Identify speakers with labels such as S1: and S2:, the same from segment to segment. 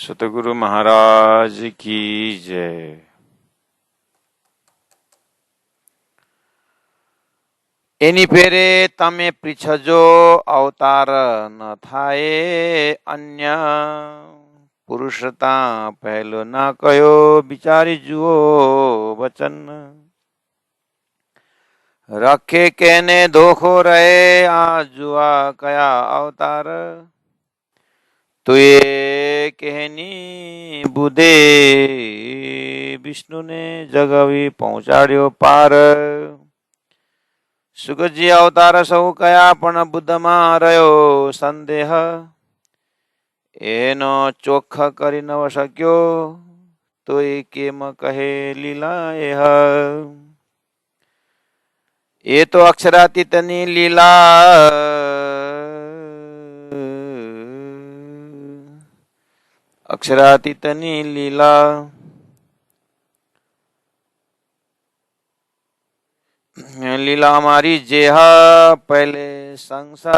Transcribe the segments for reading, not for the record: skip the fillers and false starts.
S1: सतगुरु महाराज की जय। एनी फेरे तमे पृछजो अवतार न थाए अन्य पुरुषता पहलो ना कयो बिचारी जुओ वचन रखे कहने धोखो रहे आ जुआ कया अवतार तो ये कहनी बुधे विष्णु ने जगवी पहुंचाड़ियो पार सुगजी अवतार सौ कया पण बुद्ध में रह्यो संदेह एनो चोख करी नव सक्यो तो ये केम कहे लीला ये तो अक्षरातीतनी लीला अक्षरातीतनी लीला लीला हमारी जेहा पहले संसा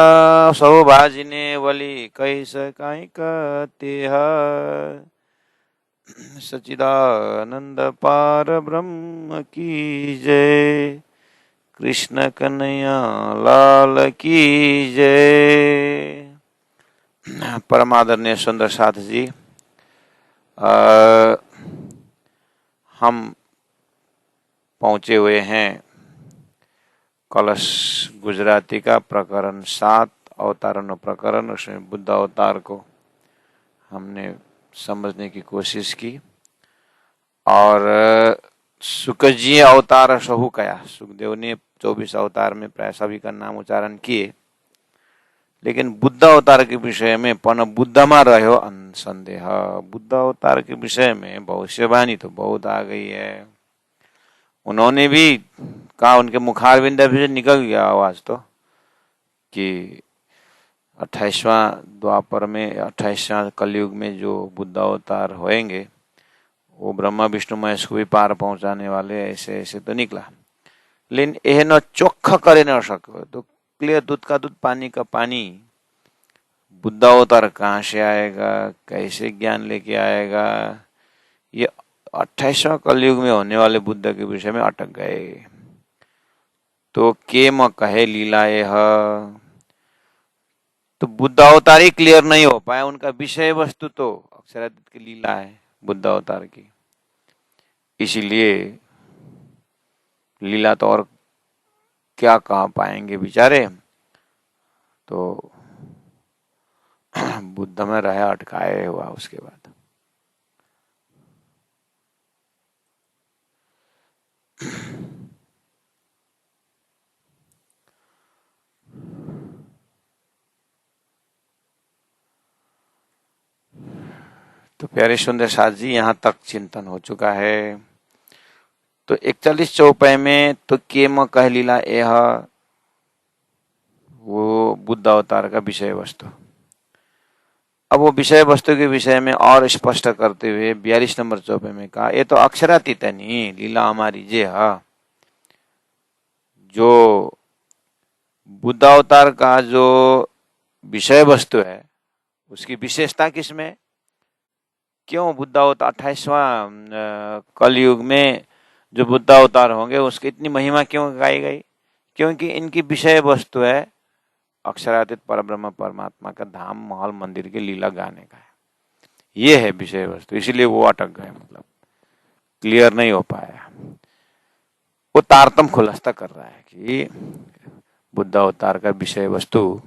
S1: सौ भाजिने वली कैस काई कहते सचिदानंद पार ब्रह्म की जय। कृष्ण कन्हैया लाल की जय। परमादरणीय सुंदर साथ जी, हम पहुंचे हुए हैं कलश गुजराती का प्रकरण 7 अवतारण प्रकरण। उसमें बुद्ध अवतार को हमने समझने की कोशिश की और सुखजी अवतार सहु कया। सुखदेव ने 24 अवतार में प्राय सभी का नाम उच्चारण किए, लेकिन बुद्ध अवतार के विषय में पण बुद्ध में रह्यो संदेह। बुद्ध अवतार के विषय में भविष्यवाणी तो बहुत आ गई है। उन्होंने भी कहा, उनके मुखारविंद से निकल गया आवाज तो कि 28वां द्वापर में 28वां कलयुग में जो बुद्ध अवतार होएंगे वो ब्रह्मा विष्णु महेश को भी पार पहुंचाने वाले, ऐसे ऐसे तो निकला। लेकिन यह न चोख करे न सको तो क्लियर, दूध का दूध पानी का पानी। बुद्ध अवतार कहाँ से आएगा, कैसे ज्ञान लेके आएगा, ये 28वां कलयुग में होने वाले बुद्ध के विषय में अटक गए। तो केम कहे लीला यह, तो बुद्ध अवतार ही क्लियर नहीं हो पाया। उनका विषय वस्तु तो अक्षरातीत की लीला है बुद्ध अवतार की, इसीलिए लीला तो और क्या कह पाएंगे बेचारे। तो बुद्ध में रहा अटकाए हुआ। उसके बाद तो प्यारे सुंदर साथ जी, यहाँ तक चिंतन हो चुका है। तो 41 चौपाई में तो केम कह लीला यह, वो बुद्ध अवतार का विषय वस्तु। अब वो विषय वस्तु के विषय में और स्पष्ट करते हुए 42 नंबर चौपाई में कहा, ये तो अक्षरातीत नहीं लीला हमारी जे है। जो बुद्ध अवतार का जो विषय वस्तु है उसकी विशेषता किसमें, क्यों बुद्ध अवतार 28वां कलयुग में जो बुद्ध अवतार होंगे उसकी इतनी महिमा क्यों गाई गई, क्योंकि इनकी विषय वस्तु है अक्षरातीत परब्रह्म परमात्मा का धाम महल मंदिर के लीला गाने का है। ये है विषय वस्तु, इसीलिए वो अटक गए, मतलब क्लियर नहीं हो पाया। वो तारतम खुलासा कर रहा है कि बुद्ध अवतार का विषय वस्तु,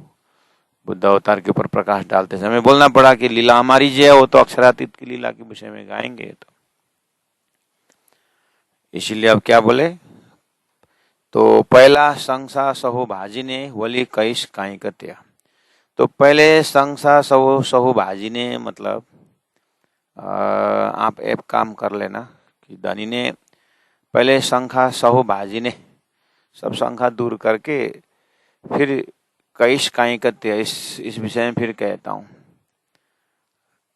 S1: बुद्ध अवतार के ऊपर प्रकाश डालते समय बोलना पड़ा कि लीला हमारी जो है वो तो अक्षरातीत की लीला के विषय में गाएंगे। तो इसीलिए अब क्या बोले, तो पहला संसा सहु भाजिने वली कैस काई कत्या। तो पहले संसा सहु भाजिने मतलब आप एक काम कर लेना कि धनी ने पहले संख्या सहु भाजिने, सब संख्या दूर करके फिर कैस काई कत्या, इस विषय में फिर कहता हूँ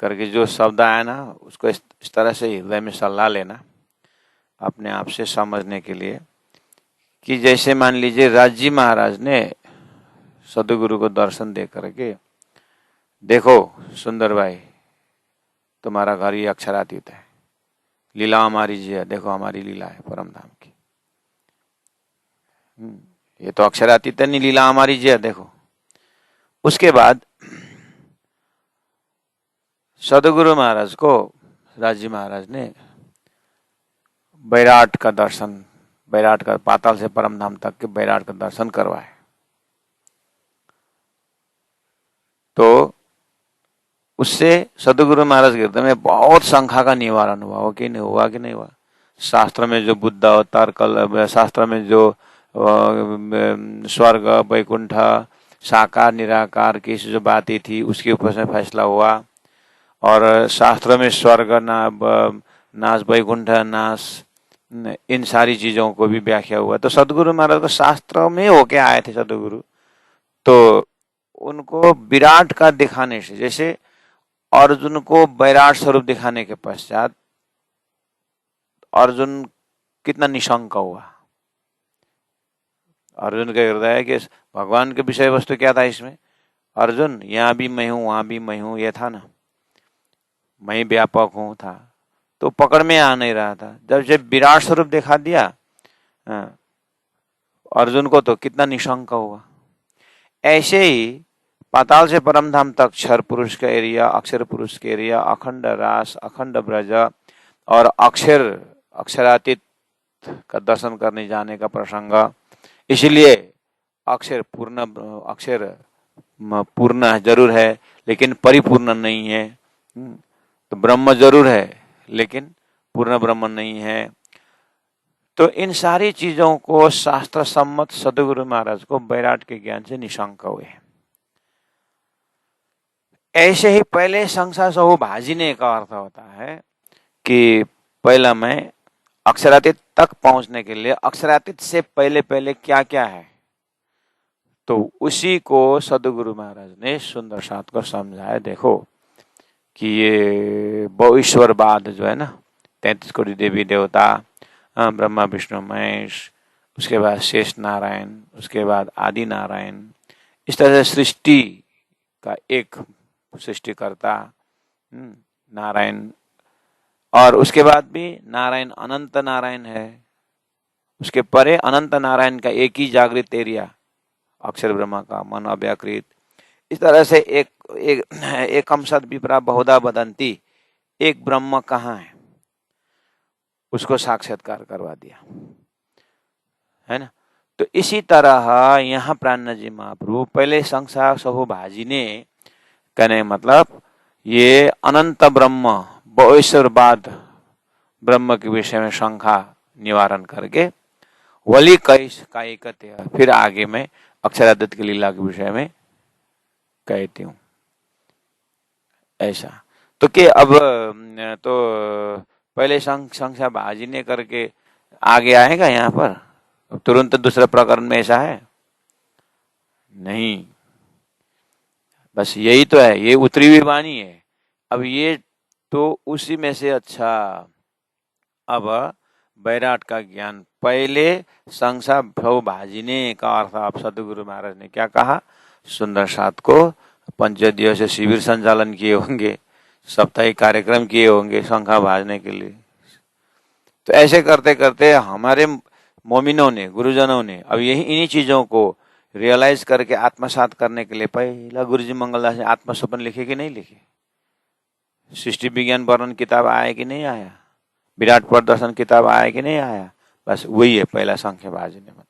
S1: करके जो शब्द आया ना उसको इस तरह से हृदय में सलाह लेना अपने आप से समझने के लिए कि जैसे मान लीजिए राजी महाराज ने सदगुरु को दर्शन दे करके, देखो सुंदर भाई तुम्हारा घर ये अक्षरातीत है, लीला हमारी जी है, देखो हमारी लीला है परम धाम की। ये तो अक्षरातीत है नहीं, लीला हमारी जी है, देखो। उसके बाद सदगुरु महाराज को राजी महाराज ने बैराट का दर्शन, बैराट का पाताल से परम धाम तक के बैराट का दर्शन करवाए। तो उससे सदगुरु महाराज के हृदय में बहुत शंका का निवारण हुआ। हो कि नहीं हुआ, कि नहीं हुआ? शास्त्र में जो बुद्ध अवतार कल, शास्त्र में जो स्वर्ग वैकुंठ साकार निराकार की जो बातें थी उसके ऊपर से फैसला हुआ। और शास्त्र में स्वर्ग नाश वैकुंठ नाश इन सारी चीजों को भी व्याख्या हुआ। तो सदगुरु महाराज को शास्त्र में होके आए थे सदगुरु, तो उनको विराट का दिखाने से, जैसे अर्जुन को बैराट स्वरूप दिखाने के पश्चात अर्जुन कितना निशंक हुआ। अर्जुन का हृदय है कि भगवान के विषय वस्तु क्या था इसमें, अर्जुन यहाँ भी मैं हूं वहां भी मैं हूं, ये था ना, मैं व्यापक हूं था, तो पकड़ में आ नहीं रहा था। जब विराट स्वरूप दिखा दिया अर्जुन को, तो कितना निशंक हुआ। ऐसे ही पाताल से परम धाम तक क्षर पुरुष का एरिया, अक्षर पुरुष का एरिया, अखंड रास, अखंड ब्रज और अक्षरातीत का दर्शन करने जाने का प्रसंग। इसलिए अक्षर पूर्ण जरूर है लेकिन परिपूर्ण नहीं है। तो ब्रह्म जरूर है लेकिन पूर्ण ब्रह्म नहीं है। तो इन सारी चीजों को शास्त्र सम्मत सदगुरु महाराज को बैराट के ज्ञान से निशंक हुए। ऐसे ही पहले संसार सहु भाजीने का अर्थ होता है कि पहला मैं अक्षरातीत तक पहुंचने के लिए अक्षरातीत से पहले पहले क्या क्या है, तो उसी को सदगुरु महाराज ने सुंदर साथ को समझाया। देखो कि ये बहुईश्वरवाद जो है ना, 33 कोटि देवी देवता, ब्रह्मा विष्णु महेश, उसके बाद शेष नारायण, उसके बाद आदि नारायण, इस तरह से सृष्टि का एक सृष्टिकर्ता नारायण, और उसके बाद भी नारायण अनंत नारायण है, उसके परे अनंत नारायण का एक ही जागृत एरिया अक्षर ब्रह्मा का मन अव्याकृत। इस तरह से एकम सद विप्रा बहुधा वदंती, एक ब्रह्म कहाँ है उसको साक्षात्कार करवा दिया, है ना। तो इसी तरह यहाँ प्राण जी महाप्रभु पहले संसार सहु भाजीने कहने मतलब ये अनंत ब्रह्म बहुईश्वरवाद ब्रह्म के विषय में शंका निवारण करके वली का एकत्य, फिर आगे मैं अक्षरातीत की लीला के विषय में कहती हूँ ऐसा। तो कि अब तो पहले संख्या भाजीने करके आगे आएगा यहाँ पर, तुरंत दूसरे प्रकरण में ऐसा है नहीं, बस यही तो है, ये उतरी हुई वाणी है। अब ये तो उसी में से अच्छा, अब बैराट का ज्ञान पहले संसा भव भाजीने का अर्थ आप सदगुरु महाराज ने क्या कहा, सुंदर साथ को 5 दिवसीय शिविर संचालन किए होंगे, साप्ताहिक कार्यक्रम किए होंगे शंखा भाजने के लिए। तो ऐसे करते करते हमारे मोमिनों ने, गुरुजनों ने अब यही इन्हीं चीजों को रियलाइज करके आत्मसात करने के लिए पहला गुरुजी मंगलदास ने आत्मसपन लिखे कि नहीं लिखे, सृष्टि विज्ञान वर्णन किताब आया कि नहीं आया, विराट प्रदर्शन किताब आया कि नहीं आया, बस वही है पहला संख्या भाजने मतलब।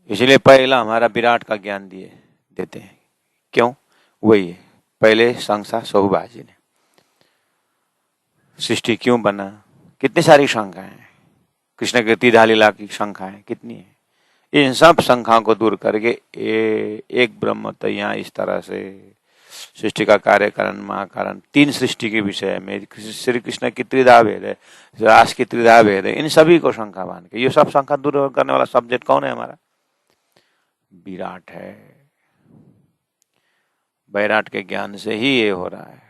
S1: इसलिए पहला हमारा विराट का ज्ञान देते हैं, क्यों, वही है पहले संसार सहु भाजीने। सृष्टि क्यों बना, कितनी सारी शंकाएं हैं, कृष्ण की तीधा लीला की शंकाएं कितनी है, इन सब शंकाओं को दूर करके एक ब्रह्म तो यहाँ इस तरह से सृष्टि का कार्य कारण महाकारण 3 सृष्टि के विषय में श्री कृष्ण की त्रिधा भेद है, रास की त्रिधा भेद है, इन सभी को शंका मान के ये सब शंका दूर करने वाला सब्जेक्ट कौन है हमारा, विराट है। बैराट के ज्ञान से ही ये हो रहा है,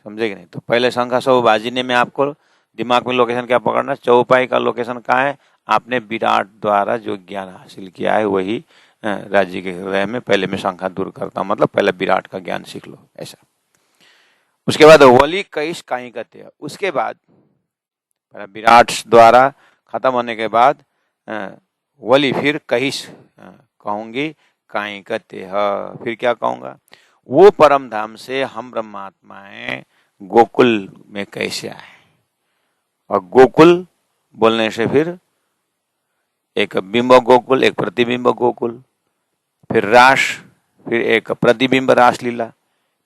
S1: समझे कि नहीं। तो पहले शंका सहु भाजीने में आपको दिमाग में लोकेशन क्या पकड़ना, चौपाई का लोकेशन कहाँ है, आपने विराट द्वारा जो ज्ञान हासिल किया है वही राज्य के हृदय में पहले मैं शंका दूर करता हूँ, मतलब पहले विराट का ज्ञान सीख लो ऐसा। उसके बाद वली कईश काई कहते हैं। उसके बाद विराट द्वारा खत्म होने के बाद वली फिर कईश कहूंगी, काई कहते हैं फिर क्या कहूंगा, वो परम धाम से हम ब्रह्मात्माएं गोकुल में कैसे आए। और गोकुल बोलने से फिर एक बिंब गोकुल, एक प्रतिबिंब गोकुल, फिर रास, फिर एक प्रतिबिंब रासलीला,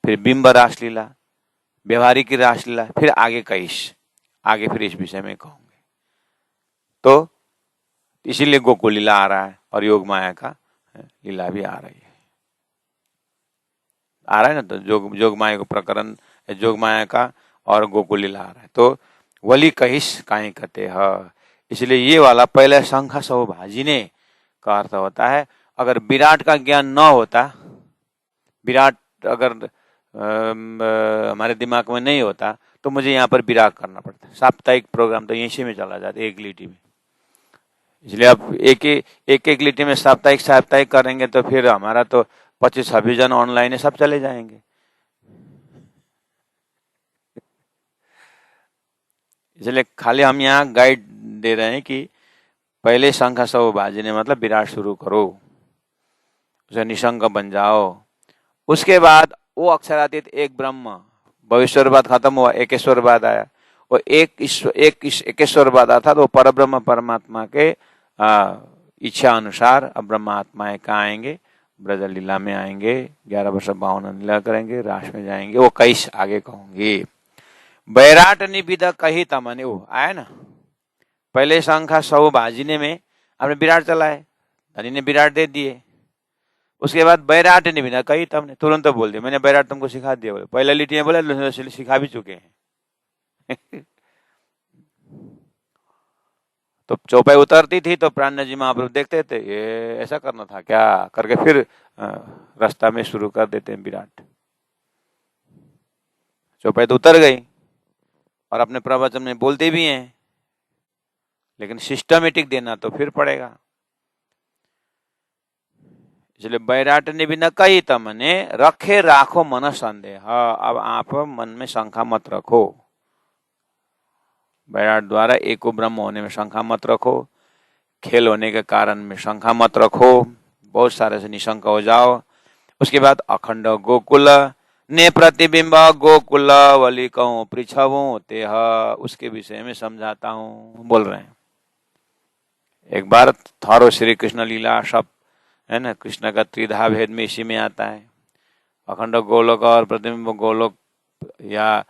S1: फिर बिंब रासलीला, व्यवहारिक रासलीला, फिर आगे कईश, आगे फिर इस विषय में कहूंगे। तो इसीलिए गोकुल लीला आ रहा है और योग माया का लीला भी आ रही है, आ रहा है ना। तो जोग माया को प्रकरण, जोग माया का और गोकुल लीला आ रहा है। तो वली कहिस काई कहते हैं, इसलिए ये वाला पहले शंख सौभाजिने का अर्थ होता है। अगर विराट का ज्ञान न होता, विराट अगर हमारे दिमाग में नहीं होता तो मुझे यहाँ पर विराट करना पड़ता। साप्ताहिक प्रोग्राम तो यहीं में चला जाता एक लिटी में। इसलिए आप एक लिटी में साप्ताहिक करेंगे तो फिर हमारा तो 25-26 जन ऑनलाइन है, सब चले जाएंगे। इसलिए खाली हम यहाँ गाइड दे रहे हैं कि पहले शंख सौभाजिने मतलब विराट शुरू करो, उसे निशंक बन जाओ। उसके बाद वो अक्षरातीत एक ब्रह्म, भविष्यवाद खत्म हुआ, एकेश्वरवाद आया। और एकेश्वरवाद अर्थात वो परब्रह्म परमात्मा के इच्छा अनुसार अब ब्रह्मात्माएं कहाँ आएंगे, ब्रज लीला में आएंगे, 11 वर्ष 52 लीला करेंगे, रास में जाएंगे। वो कईस आगे कहूंगी। बैराट निविदा कही तमने, वो आया ना। पहले शंखा सौभाजिने में आपने विराट चलाए, धनी ने विराट दे दिए। उसके बाद बैराट निविदा कही तमने, तुरंत बोल दिया मैंने बैराट तुमको सिखा दिया। बोले पहले लिटी में बोले सिखा भी चुके हैं। तो चौपाई उतरती थी तो प्राण जी महाप्रभु देखते थे, ये ऐसा करना था क्या करके फिर रास्ता में शुरू कर देते हैं विराट। चौपाई तो उतर गई और अपने प्रवचन में बोलते भी हैं, लेकिन सिस्टमेटिक देना तो फिर पड़ेगा। इसलिए बैराट ने भी न कही तमने, रखे राखो मन संदेह। अब आप मन में शंका मत रखो, बैराट द्वारा एको ब्रह्म होने में शंका मत रखो, खेल होने के कारण में शंका मत रखो, बहुत सारे से निशंक हो जाओ। उसके बाद अखंड गोकुल ने प्रतिबिंब गोकुल वली कहूं पृछवो तेह, उसके विषय में समझाता हूं बोल रहे हैं। एक बार थारो श्री कृष्ण लीला सब है ना, कृष्ण का त्रिधा भेद में इसी में आता है। अखंड गोलोक और प्रतिबिंब गोलोक, या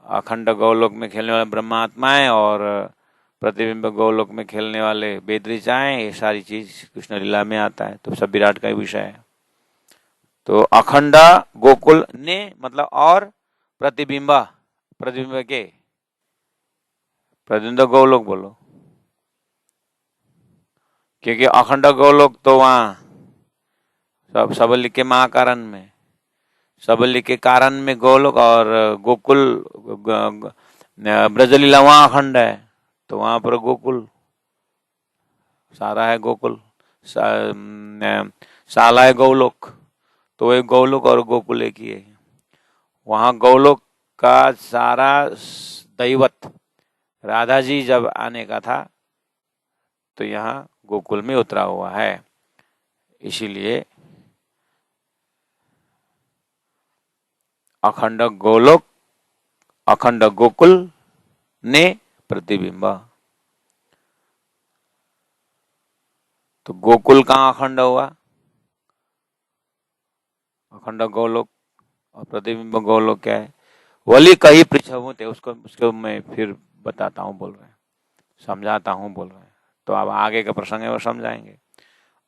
S1: अखंड गोलोक में खेलने वाले ब्रह्मात्माएं और प्रतिबिंब गोलोक में खेलने वाले वेदऋचाएं, ये सारी चीज कृष्ण लीला में आता है। तो सब विराट का ही विषय है। तो अखंड गोकुल ने मतलब और प्रतिबिंब, प्रतिबिंब के प्रतिबिंब गोलोक बोलो, क्योंकि अखंड गोलोक तो वहां सब सबल के महाकारण में, सबल के कारण में गोलोक, और गोकुल ब्रजलीला वहां अखंड है तो वहां पर गोकुल सारा है। गोकुल साला है गौलोक, तो एक गौलोक और गोकुल एक ही है। वहां गौलोक का सारा दैवत राधा जी जब आने का था तो यहाँ गोकुल में उतरा हुआ है। इसीलिए अखंड गोलोक, अखंड गोकुल ने प्रतिबिंब। तो गोकुल कहाँ अखंड हुआ, अखंड गोलोक, और प्रतिबिंब गोलोक क्या है, वली कही पृछवो थे, उसको मैं फिर बताता हूँ बोल रहे हैं, समझाता हूँ बोल रहे हैं। तो अब आगे का प्रसंग है वो समझाएंगे।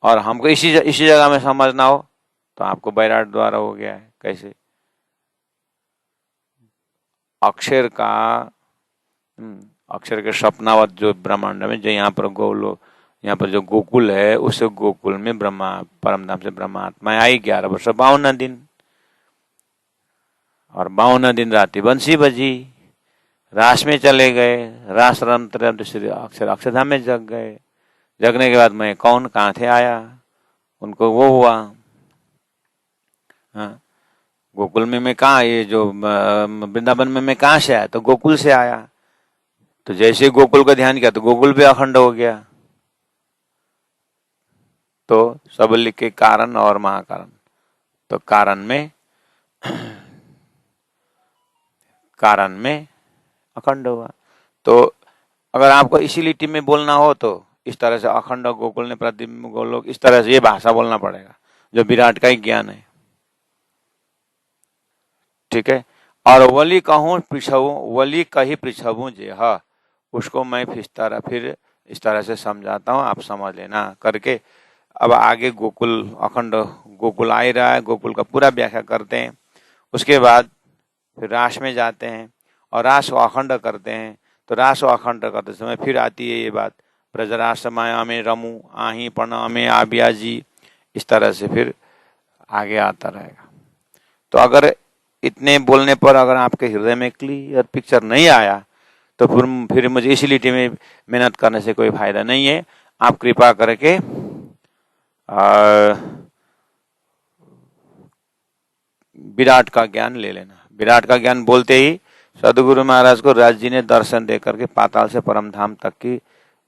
S1: और हमको इसी जगह में समझना हो तो आपको बैराट द्वारा हो गया है। कैसे अक्षर का अक्षर के सपनावत जो ब्रह्मांड में, जो यहाँ पर गोलोक, यहाँ पर जो गोकुल है, उस गोकुल में ब्रह्मा परमधाम से ब्रह्मात्मा आई 11 वर्ष 52 दिन, और 52 दिन राति बंसी बजी, रास में चले गए, रास अक्षरधाम में जग गए। जगने के बाद मैं कौन कहाँ थे आया, उनको वो हुआ। हाँ, गोकुल में मैं कहाँ, ये जो वृंदावन में मैं कहाँ से आया, तो गोकुल से आया। तो जैसे गोकुल का ध्यान किया तो गोकुल भी अखंड हो गया। तो सब लिख के कारण और महाकारण, तो कारण में अखंड हुआ। तो अगर आपको इसी लिट्टी में बोलना हो तो इस तरह से अखंड गोकुल ने प्रतिबिंब गोलोक, इस तरह से ये भाषा बोलना पड़ेगा जो विराट का ही ज्ञान है। ठीक है। और वली कहूँ पृछऊ, वली कही पृछऊ जे, हाँ, उसको मैं फिर इस तरह से समझाता हूँ, आप समझ लेना करके। अब आगे गोकुल अखंड, गोकुल आ ही रहा है, गोकुल का पूरा व्याख्या करते हैं। उसके बाद फिर रास में जाते हैं और रास को अखंड करते हैं। तो रास को अखंड करते समय फिर आती है ये बात, ब्रजरास माया में रमू आही पर्ण में आबिया जी, इस तरह से फिर आगे आता रहेगा। तो अगर इतने बोलने पर अगर आपके हृदय में क्लियर पिक्चर नहीं आया तो फिर मुझे इसी लिटी में मेहनत करने से कोई फायदा नहीं है। आप कृपा करके विराट का ज्ञान ले लेना। विराट का ज्ञान बोलते ही सदगुरु महाराज को राज जी ने दर्शन दे करके पाताल से परम धाम तक की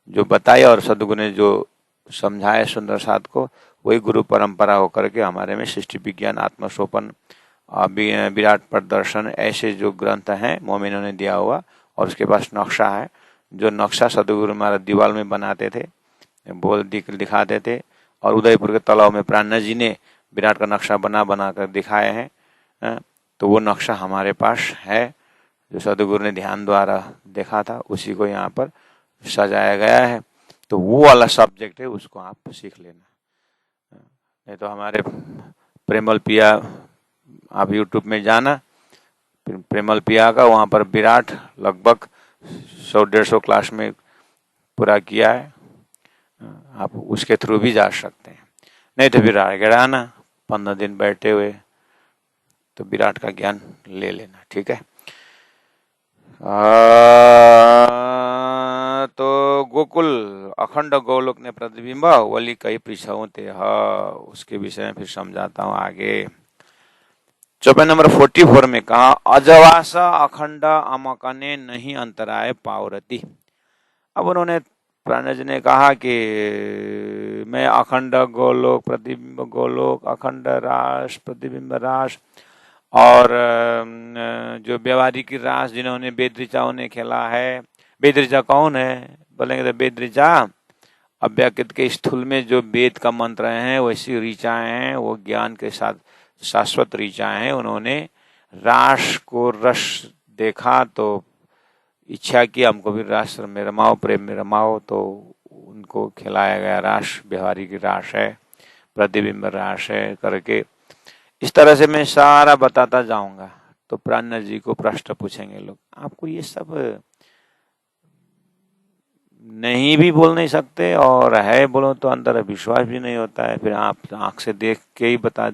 S1: जो बताई और सदगुरु ने जो समझाया सुंदर साथ को, वही गुरु परंपरा होकर के हमारे में सृष्टि विज्ञान, आत्मसोपन, विराट प्रदर्शन, ऐसे जो ग्रंथ हैं मोमिनों ने दिया हुआ। और उसके पास नक्शा है, जो नक्शा सदगुरु महाराज दीवार में बनाते थे, दिखाते थे। और उदयपुर के तालाब में प्राणनाथ जी ने विराट का नक्शा बना कर दिखाए हैं। तो वो नक्शा हमारे पास है, जो सदगुरु ने ध्यान द्वारा देखा था, उसी को यहाँ पर सजाया गया है। तो वो वाला सब्जेक्ट है, उसको आप सीख लेना। नहीं तो हमारे प्रेमल पिया, आप यूट्यूब में जाना, प्रेमल पिया का, वहाँ पर विराट लगभग 100-150 क्लास में पूरा किया है। आप उसके थ्रू भी जा सकते हैं। नहीं तो फिर आगे आना 15 दिन बैठे हुए तो विराट का ज्ञान ले लेना। ठीक है। तो गोकुल अखंड गोलोक ने प्रतिबिंब वली कही पृछऊ ते, उसके विषय में फिर समझाता हूँ आगे। चौपाई नंबर 44 में कहा, अजवासा अखंड अमकने नहीं अंतराय पावरती। अब उन्होंने प्राणज ने कहा कि मैं अखंड गोलोक, प्रतिबिंब गोलोक, अखंड रास, प्रतिबिंब रास, और जो व्यवहारिक रास जिन्होंने वेद ऋचाओं ने खेला है। वेद ऋचा कौन है बोलेंगे तो वेद ऋचा अव्यकृत के स्थूल में जो वेद का मंत्र हैं वैसी ऋचाएं हैं, वो ज्ञान के साथ शाश्वत ऋचाएं हैं। उन्होंने रास को रस देखा तो इच्छा की हमको भी रास में रमाओ, प्रेम में रमाओ, तो उनको खिलाया गया रास व्यवहारिक रास है, प्रतिबिंब रास है करके। इस तरह से मैं सारा बताता जाऊंगा तो प्राणनाथ जी को प्रश्न पूछेंगे लोग, आपको ये सब नहीं भी बोल नहीं सकते और है बोलो तो अंदर विश्वास भी नहीं होता है, फिर आप आंख से देख के ही बता,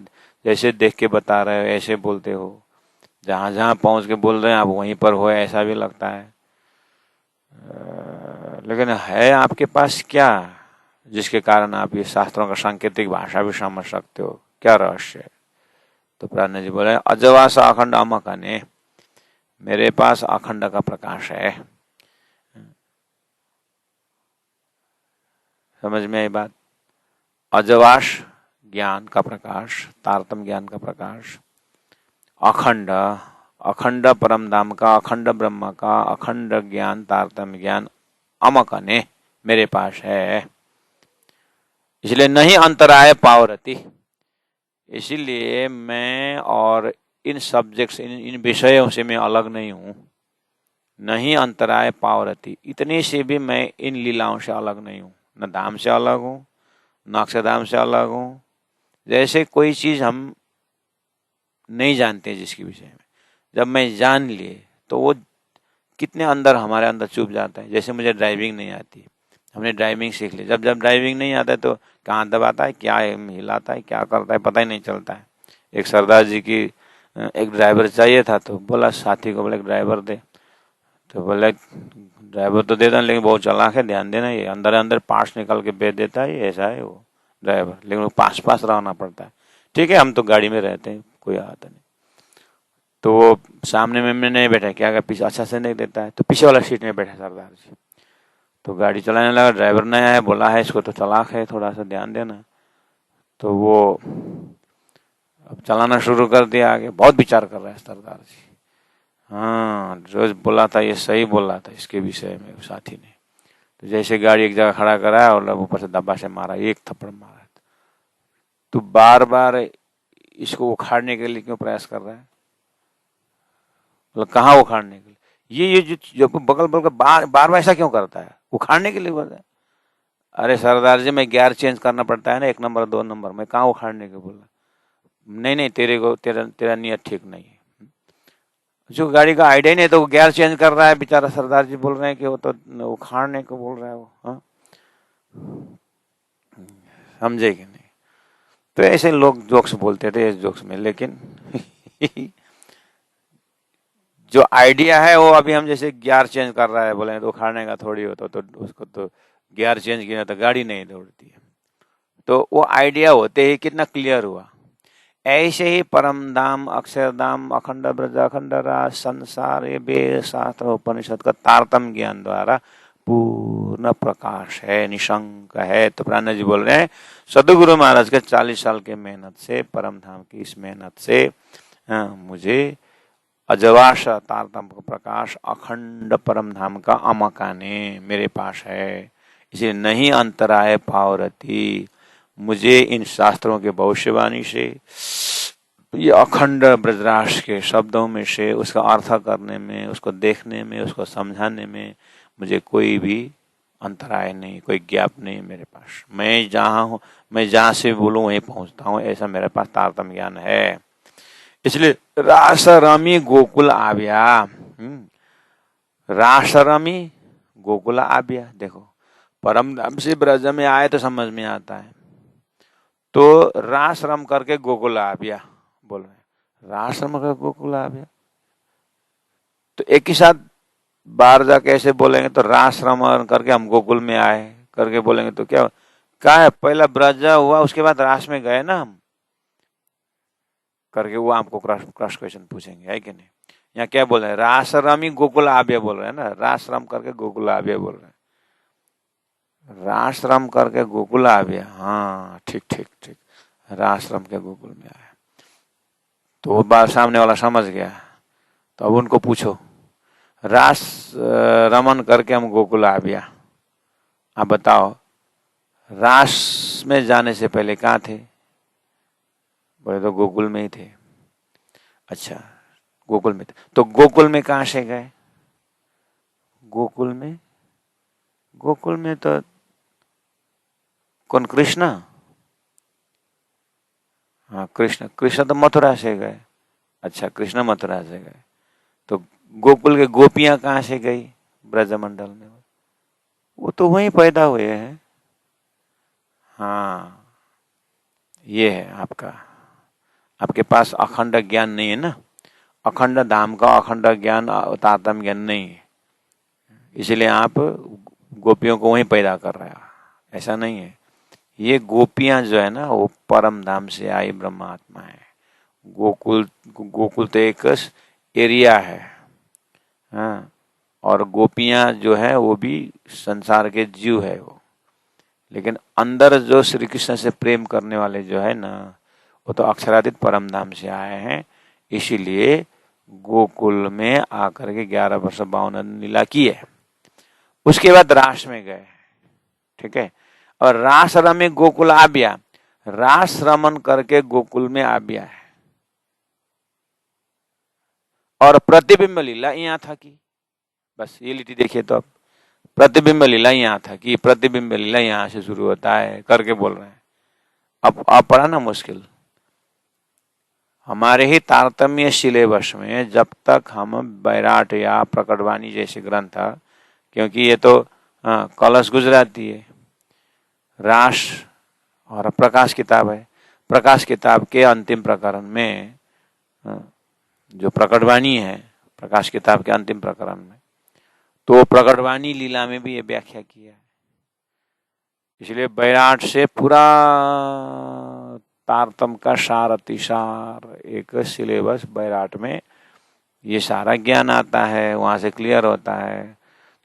S1: जैसे देख के बता रहे हो ऐसे बोलते हो, जहां जहां पहुंच के बोल रहे हैं आप वहीं पर हो ऐसा भी लगता है। लेकिन है आपके पास क्या जिसके कारण आप ये शास्त्रों का सांकेतिक भाषा भी समझ सकते हो, क्या रहस्य है? तो प्राणनाथ जी बोले, अजवासा अखंड अमकने, मेरे पास अखंड का प्रकाश है। समझ में आई बात? अजवास ज्ञान का प्रकाश, तारतम ज्ञान का प्रकाश, अखंड, अखंड परम धाम का, अखंड ब्रह्म का, अखंड ज्ञान, तारतम ज्ञान अमकने मेरे पास है। इसलिए नहीं अंतराय पावरती, इसीलिए मैं और इन सब्जेक्ट्स, इन विषयों से मैं अलग नहीं हूं। नहीं अंतराय पावरती, इतने से भी मैं इन लीलाओं से अलग नहीं हूं, न धाम से अलग हूं, न अक्षरधाम से अलग हूं। जैसे कोई चीज हम नहीं जानते जिसके विषय में, जब मैं जान लिए तो वो कितने अंदर हमारे अंदर चुप जाता है। जैसे मुझे ड्राइविंग नहीं आती, हमने ड्राइविंग सीख ली, जब जब ड्राइविंग नहीं आता है तो कहाँ दबाता है, क्या हिलाता है, क्या करता है, पता ही नहीं चलता है। एक सरदार जी की एक ड्राइवर चाहिए था, तो बोला साथी को, बोले एक ड्राइवर दे, तो बोले ड्राइवर तो देता लेकिन बहुत चालाक है, ध्यान देना, ये अंदर अंदर पार्ट्स निकल के बेच देता है, ऐसा है वो, ड्राइवर, लेकिन वो पास पास रहना पड़ता है। ठीक है, हम तो गाड़ी में रहते हैं, कोई आता नहीं। तो वो सामने में नहीं बैठा, क्या पीछे अच्छा से नहीं देता है, तो पीछे वाला सीट में बैठा सरदार जी। तो गाड़ी चलाने लगा, ड्राइवर नया है, बोला है इसको तो चालाक है, थोड़ा सा ध्यान देना। तो वो अब चलाना शुरू कर दिया आगे, बहुत विचार कर रहा है सरदार जी। हाँ, जो बोला था ये सही बोला था इसके विषय में साथी ने। तो जैसे गाड़ी एक जगह खड़ा करा और ऊपर से दब्बा से मारा, एक थप्पड़ मारा। तो बार बार इसको उखाड़ने के लिए क्यों प्रयास कर रहा है? मतलब कहाँ उखाड़ने के लिए? ये जो बगल बगल बार बार ऐसा क्यों करता है? उखाड़ने के लिए बोल रहा है। अरे सरदार जी, मैं गियर चेंज करना पड़ता है ना, 1 नंबर 2 नंबर, मैं कहाँ उखाड़ने के बोला? नहीं नहीं, तेरा नियत ठीक नहीं है। जो गाड़ी का आइडिया नहीं है तो वो गियर चेंज कर रहा है बेचारा। सरदार जी बोल रहे हैं कि वो तो उखाड़ने को बोल रहा है वो। हाँ, समझे कि नहीं? तो ऐसे लोग जोक्स बोलते थे इस जोक्स में, लेकिन जो आइडिया है वो अभी हम जैसे गियर चेंज कर रहा है बोले तो उखाड़ने का थोड़ी होता, तो उसको तो गियर चेंज किया तो गाड़ी नहीं दौड़ती है। तो वो आइडिया होते ही कितना क्लियर हुआ। ऐसे ही परम धाम, अक्षरधाम, अखंड ब्रज, अखंड राज, संसार, ये वेद शास्त्र उपनिषद का तारतम ज्ञान द्वारा पूर्ण प्रकाश है, निशंक है। तो प्राणा जी बोल रहे हैं सदगुरु महाराज के 40 साल के मेहनत से, परम धाम की इस मेहनत से मुझे अजवास तारतम का प्रकाश, अखंड परम धाम का अमकाने मेरे पास है। इसे नहीं अंतराय पावरती। मुझे इन शास्त्रों के भविष्यवाणी से, ये अखंड ब्रजराज के शब्दों में से उसका अर्थ करने में, उसको देखने में, उसको समझाने में मुझे कोई भी अंतराय नहीं, कोई गैप नहीं मेरे पास। मैं जहां से बोलूं वहीं पहुंचता हूं, ऐसा मेरे पास तारतम्य ज्ञान है। इसलिए रासरमी गोकुल आव्या, रासरमी गोकुल आव्या। देखो, परम धाम से ब्रज में आए तो समझ में आता है। तो रास रम करके गोकुल आव्या बोल रहे, रास रम करके गोकुल आव्या। तो एक ही साथ बाहर जाके ऐसे बोलेंगे तो रास रमन करके हम गोकुल में आए करके बोलेंगे तो क्या है, पहला ब्रज हुआ उसके बाद रास में गए ना हम करके, वो आपको क्रॉस क्वेश्चन पूछेंगे, है कि नहीं? यहाँ क्या बोल रहे हैं? रासरमी गोकुल आव्य बोल रहे हैं ना, रासरम करके गोकुल आव्य बोल रहे हैं। रासरम करके गोकुल आव्य, हाँ ठीक ठीक ठीक, रासरम के गोकुल में आया। तो वो बात सामने वाला समझ गया। तो अब उनको पूछो, रास रमन करके हम गोकुल आव्या, आप बताओ रास में जाने से पहले कहाँ थे? बोले तो गोकुल में ही थे। अच्छा, गोकुल में थे, तो गोकुल में कहाँ से गए? गोकुल में तो कौन? कृष्ण। हाँ, कृष्ण तो मथुरा से गए। अच्छा, कृष्ण मथुरा से गए, तो गोकुल के गोपियां कहाँ से गई ब्रजमंडल में? वो तो वहीं पैदा हुए हैं। हाँ, ये है आपके पास अखंड ज्ञान नहीं है ना, अखंड धाम का अखंड ज्ञान, तारतम्य ज्ञान नहीं है, इसलिए आप गोपियों को वहीं पैदा कर रहे हैं। ऐसा नहीं है। ये गोपियां जो है ना, वो परम धाम से आई ब्रह्मात्मा है। गोकुल तो एक एरिया है, हाँ, और गोपियां जो है वो भी संसार के जीव है वो। लेकिन अंदर जो श्री कृष्ण से प्रेम करने वाले जो है ना, वो तो अक्षरातीत परम धाम से आए हैं। इसीलिए गोकुल में आकर के 11 वर्ष 52 लीला की है। उसके बाद रास में गए, ठीक है। और रास रमे गोकुल आव्या, रास रमन करके गोकुल में आव्या है। और प्रतिबिंब लीला यहाँ था कि, बस ये लिटी देखिए तो अब, प्रतिबिंब लीला यहाँ था कि, प्रतिबिंब लीला यहाँ से शुरू होता है करके बोल रहे हैं। अब पढ़ा ना मुश्किल। हमारे ही तारतम्य सिलेबस में जब तक हम बैराट या प्रकटवाणी जैसे ग्रंथ, क्योंकि ये तो कलश गुजराती है, रास और प्रकाश किताब है, प्रकाश किताब के अंतिम प्रकरण में जो प्रकटवाणी है, प्रकाश किताब के अंतिम प्रकरण में, तो प्रकटवाणी लीला में भी ये व्याख्या किया है। इसलिए बैराट से पूरा तारतम का सार अतिसार एक सिलेबस बैराट में ये सारा ज्ञान आता है, वहां से क्लियर होता है।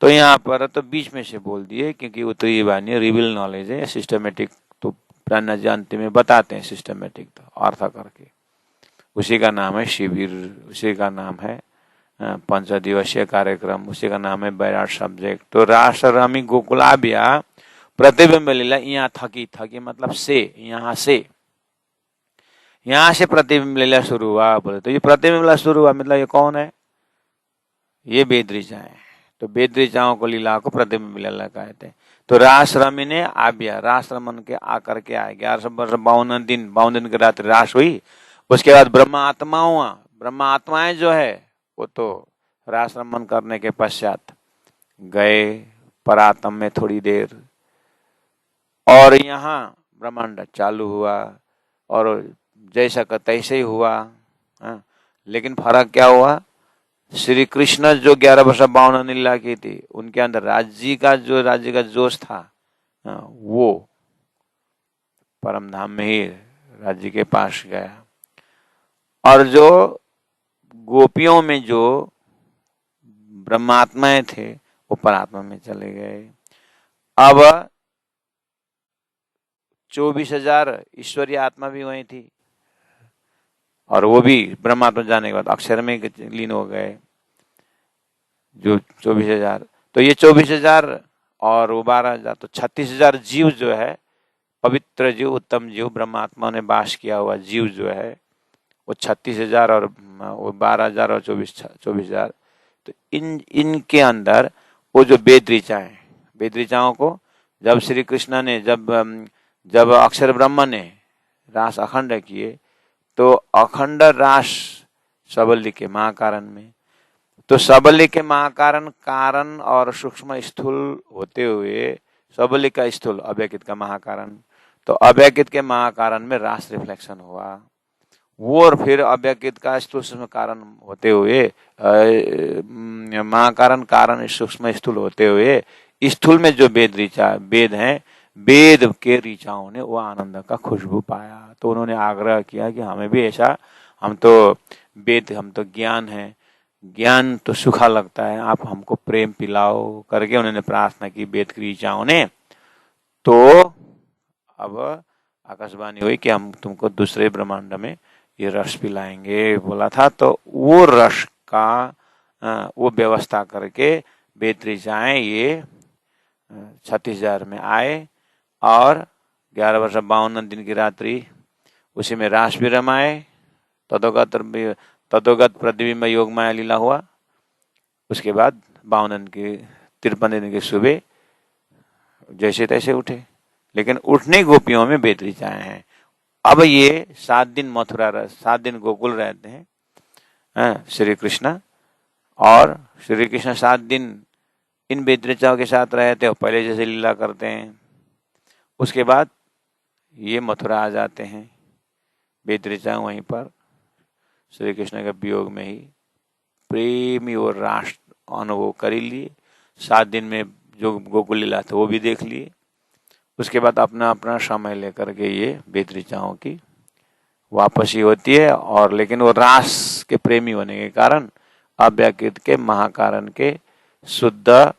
S1: तो यहाँ पर तो बीच में से बोल दिए क्योंकि उत्तरी वाणी रिविल नॉलेज है, सिस्टमेटिक तो प्राण जानते में बताते हैं, सिस्टमेटिक तो अर्थ करके, उसी का नाम है शिविर, उसी का नाम है 5 दिवसीय कार्यक्रम, उसी का नाम है बैराट सब्जेक्ट। तो रासरामी गोकुलाबिया प्रतिबिंब लीला यहाँ थकी मतलब से, यहाँ से प्रतिबिंब लीला शुरू हुआ बोले तो ये प्रतिबिंब लीला शुरू हुआ मतलब ये कौन है, ये वेद ऋचाएं। तो वेद ऋचाओं को लीला को प्रतिबिंब लीला कहते हैं। तो रास रमी ने आबिया, रास रमन के आकर के आए, 11 वर्ष 52 दिन की रात्रि रास हुई। उसके बाद ब्रह्मा आत्मा हुआ, ब्रह्मा आत्माएं जो है वो तो रास रमन करने के पश्चात गए परातम में थोड़ी देर, और यहाँ ब्रह्मांड चालू हुआ और जैसा का तैसे ही हुआ। लेकिन फर्क क्या हुआ, श्री कृष्ण जो 11 वर्ष 52 लीला की थी उनके अंदर राज्य का जोश था, वो परम धाम में ही राज्य के पास गया। और जो गोपियों में जो ब्रह्मात्माएं थे वो परात्मा में चले गए। अब 24,000 ईश्वरीय आत्मा भी वही थी और वो भी ब्रह्मात्मा जाने के बाद अक्षर में लीन हो गए, जो 24,000। तो ये 24,000 और वो 12,000, तो 36,000 जीव जो है, पवित्र जीव, उत्तम जीव, ब्रह्मात्मा ने वास किया हुआ जीव जो है वो 36,000 और वो 12,000 और 24,000। तो इनके अंदर वो जो वेद ऋचाओं को जब श्री कृष्ण ने जब अक्षर ब्रह्म ने रास अखंड किए तो अखंड रास सबली के महाकारण में, तो सबली के महाकारण कारण और सूक्ष्म स्थूल होते हुए सबली का स्थूल अव्यकित का महाकारण, तो अव्यकित के महाकारण में रास रिफ्लेक्शन हुआ, वो और फिर अव्यकित का स्थूल सूक्ष्म कारण होते हुए महाकारण कारण सूक्ष्म स्थूल होते हुए स्थूल में जो वेद हैं, वेद के ऋचाओं ने वो आनंद का खुशबू पाया। तो उन्होंने आग्रह किया कि हमें भी ऐसा, हम तो वेद, हम तो ज्ञान है, ज्ञान तो सूखा लगता है, आप हमको प्रेम पिलाओ करके उन्होंने प्रार्थना की वेद की ऋचाओं ने। तो अब आकाशवाणी हुई कि हम तुमको दूसरे ब्रह्मांड में ये रस पिलाएंगे बोला था। तो वो रस का वो व्यवस्था करके वेद ऋचाएं ये 36,000 में आए और 11 वर्ष 52 दिन की रात्रि उसी में रास भी रमाए। तथोगत प्रतिबिंब योग माया लीला हुआ। उसके बाद 53 दिन की सुबह जैसे तैसे उठे, लेकिन उठने गोपियों में वेद ऋचाएं हैं। अब ये 7 दिन मथुरा 7 दिन गोकुल रहते हैं श्री कृष्ण, और श्री कृष्ण 7 दिन इन वेद ऋचाओं के साथ रहते हैं, पहले जैसे लीला करते हैं। उसके बाद ये मथुरा आ जाते हैं, वेद ऋचाएं वहीं पर श्री कृष्ण के वियोग में ही प्रेमी और राष्ट्र अनुभव कर लिए। 7 दिन में जो गोकुल लीला था वो भी देख लिए। उसके बाद अपना अपना समय लेकर के ये वेद ऋचाओं की वापसी होती है। और लेकिन वो रास के प्रेमी होने के कारण अव्यकित के महाकारण के शुद्ध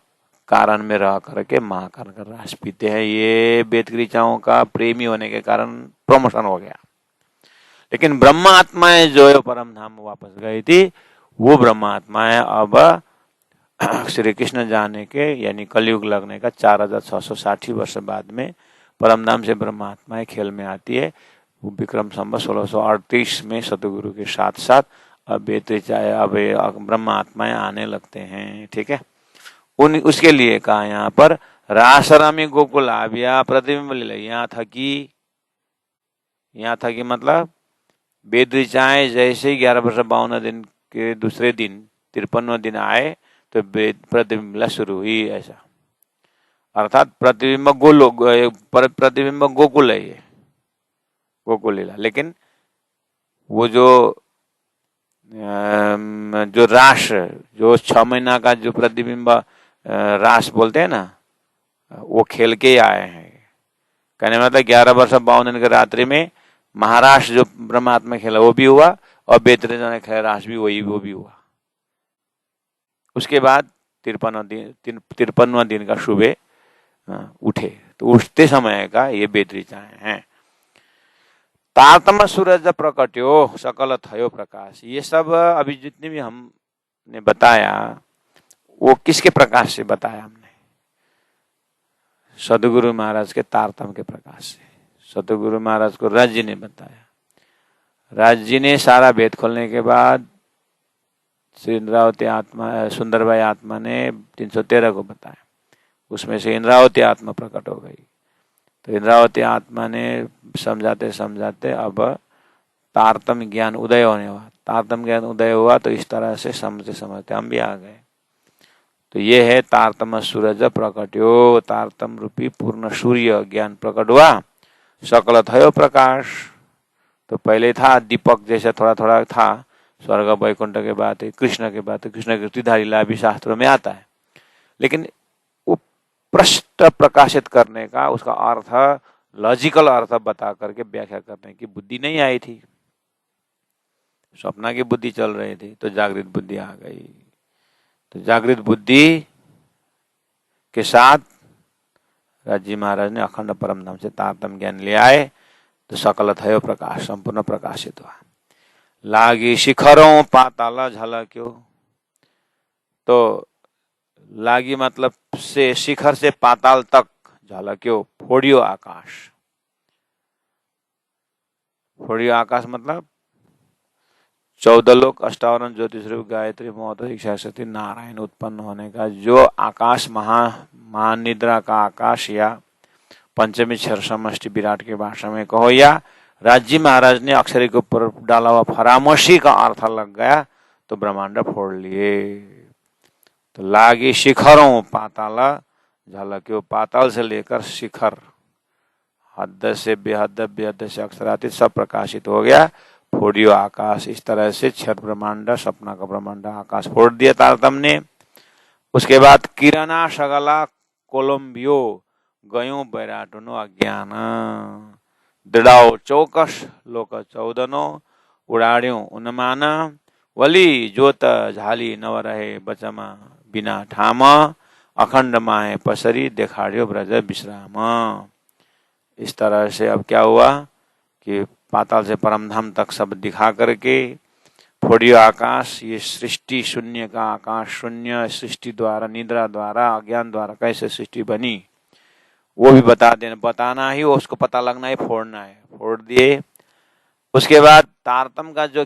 S1: कारण में रह करके महाकारण का रास पीते हैं। ये वेद ऋचाओं का प्रेमी होने के कारण प्रमोशन हो गया। लेकिन ब्रह्म आत्माएं जो है परम धाम वापस गई थी, वो ब्रह्म आत्माएं अब श्री कृष्ण जाने के यानी कलयुग लगने का 4,660 वर्ष बाद में परम धाम से ब्रह्म आत्माएं खेल में आती है। वो विक्रम संवत 1638 में सतगुरु के साथ साथ अब ब्रह्म आत्माएं आने लगते हैं। ठीक है, उसके लिए कहा यहाँ पर रासरामी गोकुल आबिया प्रतिबिंब लीला। यहाँ था कि मतलब वेद ऋचाएं जैसे 11 वर्ष 52 दिन के दूसरे दिन 53वां दिन आए तो वेद प्रतिबिंब लीला शुरू हुई। ऐसा अर्थात प्रतिबिंब गोकुल है, ये गोकुल लीला। लेकिन वो जो रास जो 6 महीना का जो प्रतिबिंब रास बोलते हैं ना, वो खेल के ही आए हैं। कहने मतलब 11 वर्ष 52 दिन की रात्रि में महाराष्ट्र जो ब्रह्मात्मा खेला वो भी हुआ और बेतरजा ने खेला राष्ट्र भी वो भी हुआ। उसके बाद 53वां दिन का सुबह उठे, तो उठते समय का ये बेतरिचाएं हैं। तारतम्य सूरज प्रकट्यो सकल थयो प्रकाश, ये सब अभी जितने भी हमने बताया वो किसके प्रकाश से बताया हमने? सदगुरु महाराज के तारतम्य के प्रकाश से। सदगुरु महाराज को राज जी ने बताया, राज जी ने सारा भेद खोलने के बाद श्री इंद्रावती आत्मा सुंदरबाई आत्मा ने 313 को बताया, उसमें से इंद्रावती आत्मा प्रकट हो गई। तो इंद्रावती आत्मा ने समझाते समझाते अब तारतम्य ज्ञान उदय होने हुआ। तारतम्य ज्ञान उदय हुआ तो इस तरह से समझते समझते हम भी आ गए। तो ये है तारतम्य सूरज प्रकट्यो, तारतम्य रूपी पूर्ण सूर्य ज्ञान प्रकट हुआ, सकल थयो प्रकाश। तो पहले था दीपक जैसा थोड़ा थोड़ा था, स्वर्ग वैकुंठ के बात है, कृष्ण के बात है, कृष्ण की त्रिधारी लाभ भी शास्त्रों में आता है, लेकिन वो प्रश्न प्रकाशित करने का उसका अर्थ लॉजिकल अर्थ बता करके व्याख्या करने की बुद्धि नहीं आई थी। स्वप्न की बुद्धि चल रही थी तो जागृत बुद्धि आ गई। तो जागृत बुद्धि के साथ राजी महाराज ने अखंड परम धाम से तारतम्य ज्ञान ले आए तो सकल थयो प्रकाश संपूर्ण प्रकाशित हुआ। लागी शिखरों पाताल झलक्यो, तो लागी मतलब से शिखर से पाताल तक झलक्यो फोड़ियो आकाश। फोड़ियो आकाश मतलब 14 लोक 58 ज्योतिष रूप गायत्री महोदय इच्छा शक्ति नारायण उत्पन्न होने का जो आकाश महानिद्रा का आकाश या पंचमी क्षर समष्टि विराट के भाषा में कहो या राज्य महाराज ने अक्षरी के ऊपर डाला हुआ फरामोशी का अर्थ लग गया तो ब्रह्मांड फोड़ लिए। तो लागी शिखरों पाताल झलक्यो, पाताल से लेकर शिखर, हद से बेहद से अक्षरातीत सब प्रकाशित हो गया। फोड़ियो आकाश, इस तरह से क्षर ब्रह्मांड सपना का ब्रह्मांड आकाश फोड़ दिया तारतम्य ने। उसके बाद किरणा सगला कोलंबियो गयो बैराटनो अज्ञान, दृढ़ाओ चौकस लोक 14 उड़ाड़्यो उन्मान, वली जोत झाली नव रहे बचमा बिना ठाम, अखंड माहे पसरी देखाड़ियो ब्रज विश्राम। इस तरह से अब क्या हुआ कि पाताल से परमधाम तक सब दिखा करके फोड़ियो आकाश, ये सृष्टि शून्य का आकाश, शून्य सृष्टि द्वारा निद्रा द्वारा अज्ञान द्वारा कैसे सृष्टि बनी वो भी बताना ही, उसको पता लगना ही, फोड़ना है, फोड़ दिए। उसके बाद तारतम्य का जो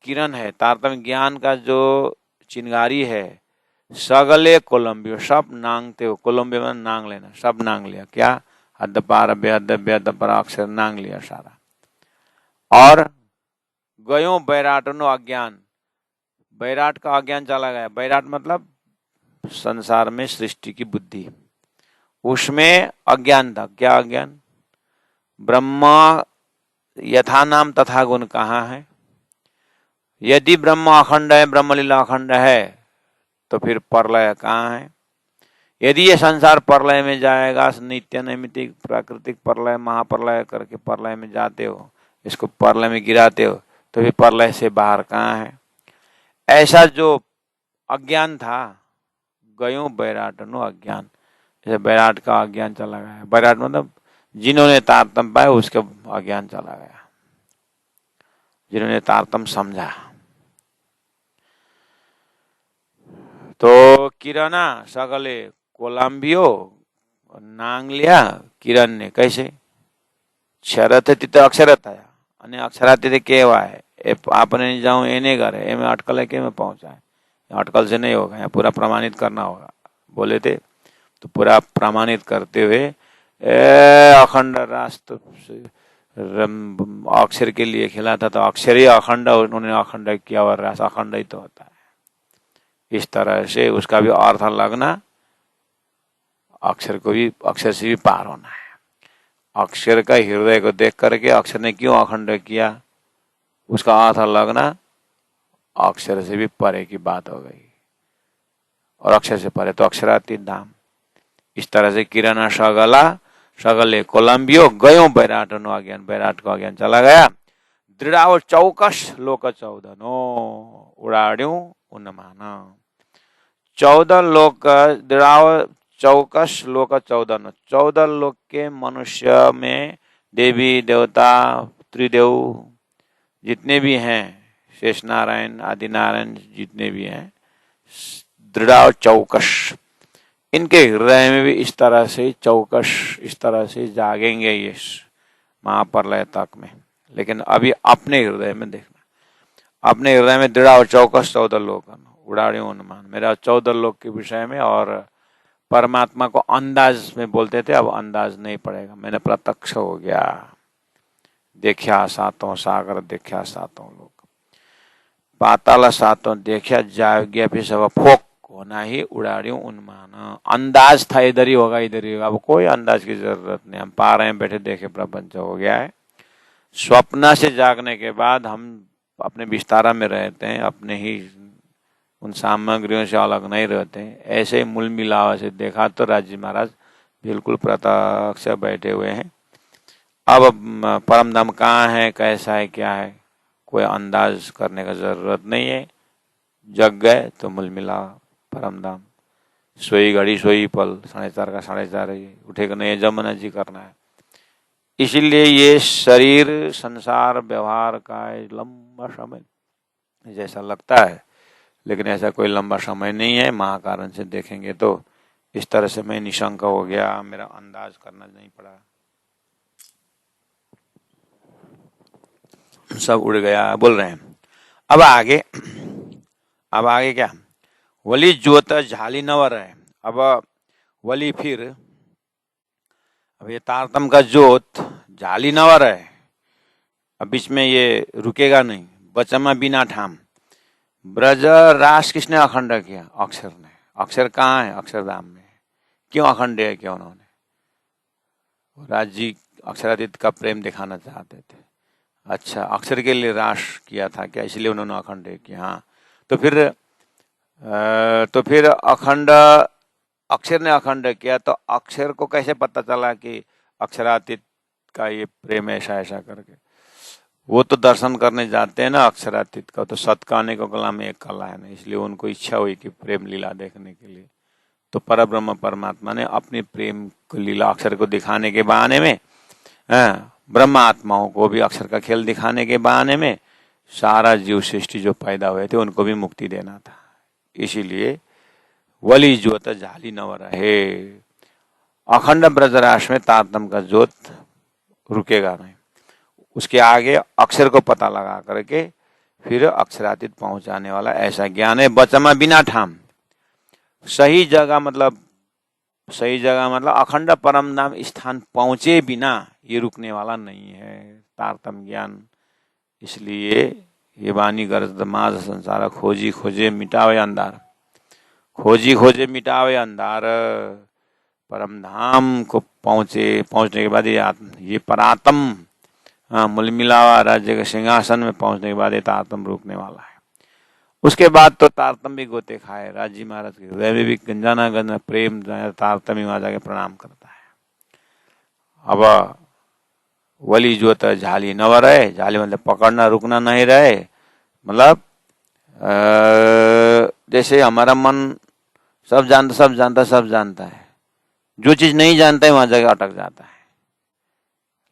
S1: किरण है, तारतम्य ज्ञान का जो चिंगारी है, सगले कोलंबियो सब नांगते हो, कोलंबियो में नांग लेना, सब नांग लिया। क्या? हद पार बेहद पर अक्षर नांग लिया सारा। और गयो बैराटनो अज्ञान, बैराट का अज्ञान चला गया। बैराट मतलब संसार में सृष्टि की बुद्धि, उसमें अज्ञान था। क्या अज्ञान? ब्रह्म यथा नाम तथा गुण कहाँ है? यदि ब्रह्म अखंड है, ब्रह्मलीला अखंड है, तो फिर प्रलय कहाँ है? यदि ये संसार प्रलय में जाएगा, नित्य नैमित्तिक प्राकृतिक प्रलय महाप्रलय करके प्रलय में जाते हो, इसको प्रलय में गिराते हो, तो फिर प्रलय से बाहर कहाँ है? ऐसा जो अज्ञान था, गयो बैराटनो अज्ञान, जैसे बैराट का अज्ञान चला गया। बैराट मतलब जिन्होंने तारतम्य पाया उसका अज्ञान चला गया, जिन्होंने तारतम्य समझा। तो किरणा सगले कोलंबियो, नांग लिया किरण ने। कैसे? क्षरत तित अक्षरत आया અને અક્ષરાતીત કહેવાય એ आपने जाऊं एने करे ए में अटकल है के में पहुंचा है, अटकल से नहीं होगा, यहाँ पूरा प्रमाणित करना होगा। बोले थे तो पूरा प्रमाणित करते हुए अखंड राष्ट्र अक्षर के लिए खिला था, तो अक्षर ही अखंड, उन्होंने अखंड किया और राष्ट्र अखंड ही तो होता है। इस तरह से उसका भी अर्थ लगना, अक्षर को भी अक्षर से भी पार होना है। अक्षर का हृदय को देख करके अक्षर ने क्यों अखंड किया, उसका अर्थ लगना, अक्षर से भी परे की बात हो गई, और अक्षर से परे तो अक्षरातीत धाम। इस तरह से किरण सगला सगले कोलंबियो गयो बैराटनो अज्ञान, बैराट को अज्ञान चला गया। दृढ़ाव चौकस लोक 14 उड़ाड्यू उन्मान। 14 लोक दृढ़ाव चौकस लोक 14, 14 लोक के मनुष्य में देवी देवता त्रिदेव जितने भी हैं, शेष नारायण आदि नारायण जितने भी हैं, दृढ़ाव चौकस, इनके हृदय में भी इस तरह से चौकस, इस तरह से जागेंगे ये महाप्रलय तक में। लेकिन अभी अपने हृदय में देखना, अपने हृदय में दृढ़ और चौकस 14 लोक उड़ाड़े अनुमान, मेरा 14 लोक के विषय में। और परमात्मा को अंदाज में बोलते थे, अब अंदाज नहीं पड़ेगा, मैंने प्रत्यक्ष हो गया, देखा सातों सागर, देखा सातों लोक, पाताल सातों देखा, जाग्ञा भी सब फोक होना ही उड़ाड़ियों उन्मान। अंदाज था इधर ही होगा, इधर ही होगा, अब कोई अंदाज की जरूरत नहीं, हम पा रहे हैं, बैठे देखे प्रपंच हो गया है। स्वप्न से जागने के बाद हम अपने विस्तारा में रहते हैं, अपने ही उन सामग्रियों से अलग नहीं रहते हैं। ऐसे ही मूल मिलावा से देखा तो राजी महाराज बिल्कुल प्रत्यक्ष बैठे हुए हैं। अब परम धाम कहाँ है, कैसा है, क्या है, कोई अंदाज करने का जरूरत नहीं है। जग गए तो मूल मिला परम धाम, सोई घड़ी सोई पल, 4:30 का 4:30 ही उठेगा नहीं, जमुना जी करना है। इसलिए ये शरीर संसार व्यवहार का लंबा समय जैसा लगता है, लेकिन ऐसा कोई लंबा समय नहीं है। महाकारण से देखेंगे तो इस तरह से मैं निशंक हो गया, मेरा अंदाज करना नहीं पड़ा, सब उड़ गया बोल रहे हैं। अब आगे क्या, वली ज्योत झाली नवर है। अब वली फिर, अब ये तारतम का ज्योत झाली नवर है, अब बीच में ये रुकेगा नहीं। बचमा बिना ठाम, ब्रज रास किसने अखंड किया, अक्षर ने। अक्षर कहाँ है, अक्षरधाम में। क्यों अखंड है, क्यों उन्होंने, राज जी अक्षरातीत का प्रेम दिखाना चाहते थे। अच्छा, अक्षर के लिए रास किया था क्या, इसलिए उन्होंने अखंड किया। हाँ, तो फिर अखंड, अक्षर ने अखंड किया, तो अक्षर को कैसे पता चला कि अक्षरातीत का ये प्रेम ऐसा ऐसा करके। वो तो दर्शन करने जाते हैं ना अक्षरातीत का, तो सत्काने को कला में एक कला है ना, इसलिए उनको इच्छा हुई कि प्रेम लीला देखने के लिए। तो परब्रह्म परमात्मा ने अपनी प्रेम को लीला अक्षर को दिखाने के बहाने में, ब्रह्म आत्माओं को भी अक्षर का खेल दिखाने के बहाने में, सारा जीव सृष्टि जो पैदा हुए थे उनको भी मुक्ति देना था। इसीलिए वली ज्योत झाली नवर है। अखंड ब्रजराश में तारतम का ज्योत रुकेगा नहीं, उसके आगे अक्षर को पता लगा करके फिर अक्षरातीत पहुंचाने वाला ऐसा ज्ञान है। बचमा बिना ठाम, सही जगह मतलब अखंड परम नाम स्थान पहुंचे बिना ये रुकने वाला नहीं है तारतम ज्ञान। इसलिए ये वाणी गरज माज संसार, खोजी खोजे मिटावे अंधार, खोजी खोजे मिटावे अंधार। परम धाम को पहुंचने के बाद ये परात्म, मूल मिलावा राज्य के सिंहासन में पहुंचने के बाद ये तारतम रुकने वाला है। उसके बाद तो तारतम भी गोते खाए। राजी महाराज के हृदय में भी गंजाना गंजा प्रेम, तारतम ही वहां जाके प्रणाम करता है। अब वली ज्योत झाली नवर है, झाली मतलब पकड़ना रुकना नहीं रहे, मतलब जैसे हमारा मन सब जानता है, जो चीज नहीं जानता है वहां जाके अटक जाता है,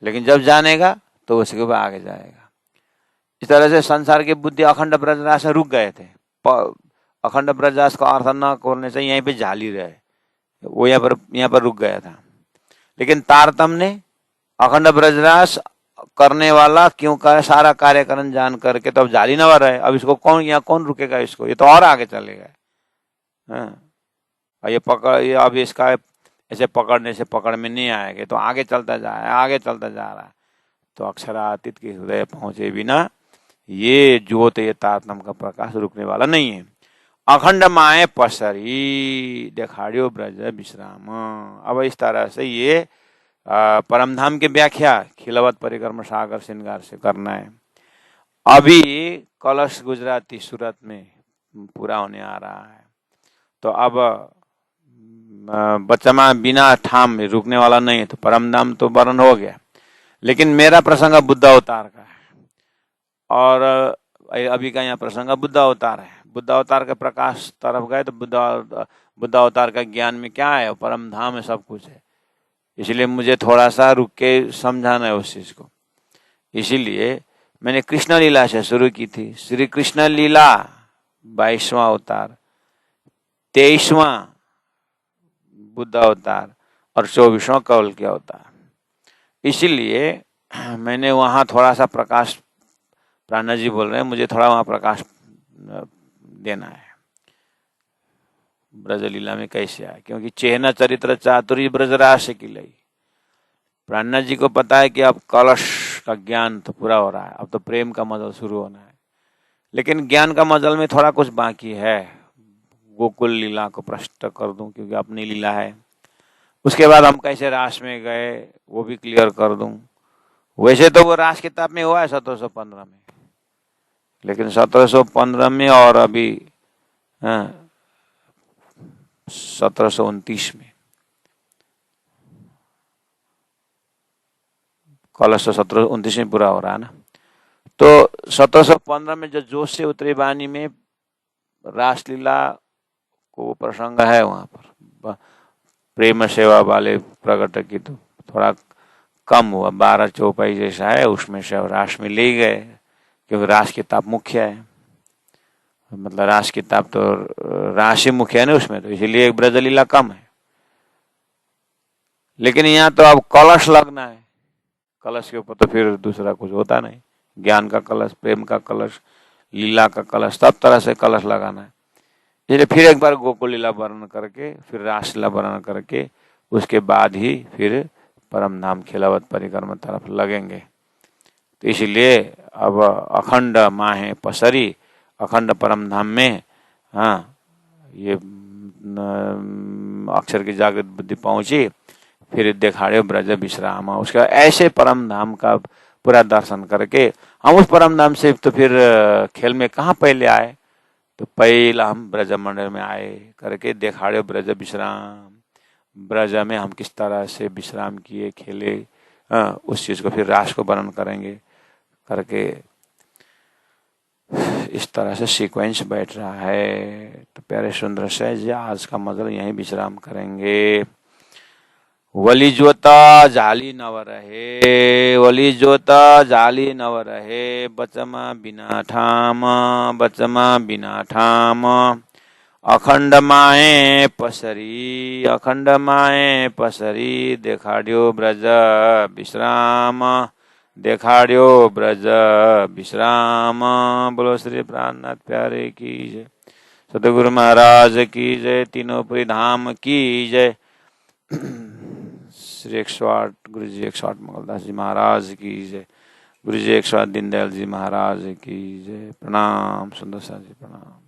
S1: लेकिन जब जानेगा तो उसके ऊपर आगे जाएगा। इस तरह से संसार की बुद्धि अखंड ब्रजराज से रुक गए थे। अखंड ब्रजराज का अर्थ न करने से यहीं पे झाली रहे, वो यहाँ पर रुक गया था। लेकिन तारतम ने अखंड ब्रजराज करने वाला क्यों का सारा कार्यकरण जान करके तो अब झाली नवर है। अब इसको कौन रुकेगा, इसको ये तो और आगे चलेगा। ये अब इसका ऐसे पकड़ने से पकड़ में नहीं आएगा, तो आगे चलता जा रहा है। तो अक्षरातीत के हृदय पहुंचे बिना ये ज्योत, ये तारतम का प्रकाश रुकने वाला नहीं है। अखंड माए पसरी, देखाड़ियो ब्रज विश्राम। अब इस तरह से ये परमधाम की व्याख्या खिलवत परिक्रम सागर श्रृंगार से करना है। अभी कलश गुजराती सूरत में पूरा होने आ रहा है, तो अब बचमा बिना ठाम में रुकने वाला नहीं है, तो परम धाम तो वर्ण हो गया। लेकिन मेरा प्रसंग बुद्ध अवतार का है, और अभी का यहाँ प्रसंग बुद्ध अवतार है। बुद्ध अवतार के प्रकाश तरफ गए तो बुद्ध अवतार का ज्ञान में क्या है, परम धाम है, सब कुछ है। इसलिए मुझे थोड़ा सा रुक के समझाना है उस चीज को। इसीलिए मैंने कृष्ण लीला से शुरू की थी। श्री कृष्ण लीला 22वां अवतार, 23वां बुद्ध अवतार और 24वां कौल के अवतार। इसीलिए मैंने वहां थोड़ा सा प्रकाश, प्राणा जी बोल रहे हैं मुझे थोड़ा वहां प्रकाश देना है। ब्रज लीला में कैसे आए, क्योंकि चेहना चरित्र चातुरी ब्रजरास की लई। प्राणा जी को पता है कि अब कलश का ज्ञान तो पूरा हो रहा है, अब तो प्रेम का मजल शुरू होना है। लेकिन ज्ञान का मजल में थोड़ा कुछ बाकी है। गोकुल लीला को प्रश्न कर दूं, क्योंकि अपनी लीला है। उसके बाद हम कैसे रास में गए वो भी क्लियर कर दूं। वैसे तो वो रास किताब में हुआ है 1715 में, लेकिन 1715 में और अभी 1729 में कलश तो 1729 में पूरा हो रहा है ना। तो 1715 में जो जोश से उतरी वाणी में रासलीला को प्रसंग है, वहां पर प्रेम सेवा वाले प्रकट की तो थोड़ा कम हुआ, 12 चौपाई जैसा है, उसमें से रास में ले गए, क्योंकि रास किताब मुख्य है। मतलब रास किताब तो रास ही मुख्य है ना उसमें, तो इसीलिए ब्रजलीला कम है। लेकिन यहाँ तो अब कलश लगना है, कलश के ऊपर तो फिर दूसरा कुछ होता नहीं। ज्ञान का कलश, प्रेम का कलश, लीला का कलश, सब तरह से कलश लगाना है। इसलिए फिर एक बार गोकुल लीला वर्णन करके, फिर रासलीला वर्णन करके, उसके बाद ही फिर परम धाम खिलावत परिक्रमा तरफ लगेंगे। तो इसलिए अब अखंड माहे पसरी, अखंड परम धाम में, हाँ, ये अक्षर की जागृत बुद्धि पहुंची, फिर देखाड़े ब्रज विश्राम। उसका ऐसे परम धाम का पूरा दर्शन करके हम उस परम धाम से तो फिर खेल में कहाँ पहले आए, तो पहला हम ब्रज मंडल में आए करके देखाड़े ब्रज विश्राम। ब्रज में हम किस तरह से विश्राम किए, खेले, उस चीज को फिर रास को वर्णन करेंगे करके इस तरह से सीक्वेंस बैठ रहा है। तो प्यारे सुंदर सहज आज का मतलब यहीं विश्राम करेंगे। वली जोता जाली नव रहे, वली जोता जाली नव रहे, बचमा बिना ठाम, बचमा बिना ठाम। अखंड माए पसरी, अखंड माए पसरी, देखाड्यो ब्रज विश्राम, देखाड्यो ब्रज विश्राम। बोलो श्री प्राणनाथ प्यारे की जय, सतगुरु महाराज की जय, तीनों पुरी धाम की जय। श्री 108 गुरु जी 108 मंगलदास जी महाराज की जय, गुरु जी 108 दीनदयाल जी महाराज की जय। प्रणाम सुंदर सा जी, प्रणाम।